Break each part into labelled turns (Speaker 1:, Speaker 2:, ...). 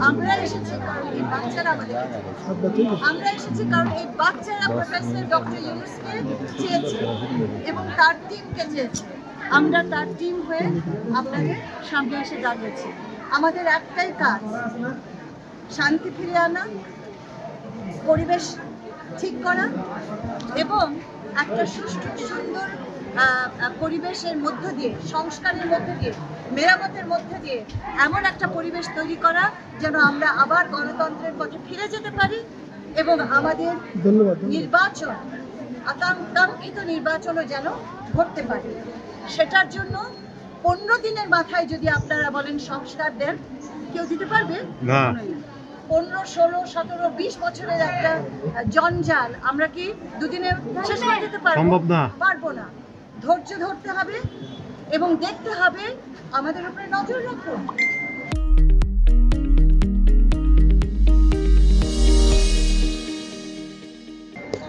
Speaker 1: আমরা এসেছি কারণ এই বাচ্চারা আমাদের, আমরা এসেছি কারণ এই বাচ্চারা প্রফেসর ডক্টর ইউনূসকে চেয়েছে এবং তার টিমকে চেয়েছে। আমরা তার টিম হয়ে আপনাদের সামনে এসে দাঁড়িয়েছি। আমাদের একটাই কাজ, শান্তি ফিরিয়ে আনা, পরিবেশ ঠিক করা এবং একটা সুষ্ঠু সুন্দর পরিবেশের মধ্য দিয়ে, সংস্কারের মধ্য দিয়ে, মেরামতের মধ্য দিয়ে এমন একটা পরিবেশ তৈরি করা যেন আমরা আবার গণতন্ত্রের পথে ফিরে যেতে পারি এবং আমাদের নির্বাচন, আকাঙ্ক্ষিত নির্বাচনও যেন ঘটতে পারে। সেটার জন্য 15 দিনের মাথায় যদি আপনারা বলেন সংস্কার দেন, কেউ দিতে পারবে না। 15, 16, 17, 20 বছরের একটা জঞ্জাল আমরা কি দুদিনে শেষ করে দিতে পারবো না। ধৈর্য ধরতে হবে এবং দেখতে হবে, আমাদের উপরে নজর রাখুন।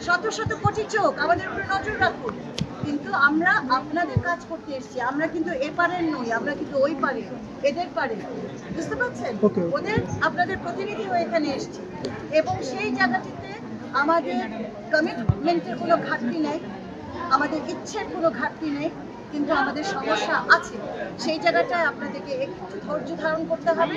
Speaker 1: শত শত কোটি চোখ আমাদের উপরে নজর রাখুন, কিন্তু আমরা আপনাদের কাজ করতে এসেছি। আমরা কিন্তু এপারের নই, আমরা কিন্তু ওই পারে, এদের পারে, বুঝতে পারছেন? ওদের আপনাদের প্রতিনিধি হয়ে এখানে এসেছি এবং সেই জায়গাটিতে আমাদের কমিটমেন্টের কোনো ঘাটতি নেই, আমাদের ইচ্ছের কোনো ঘাটতি নেই, কিন্তু আমাদের সমস্যা আছে। সেই জায়গাটায় আপনাদেরকে একটু ধৈর্য ধারণ করতে হবে।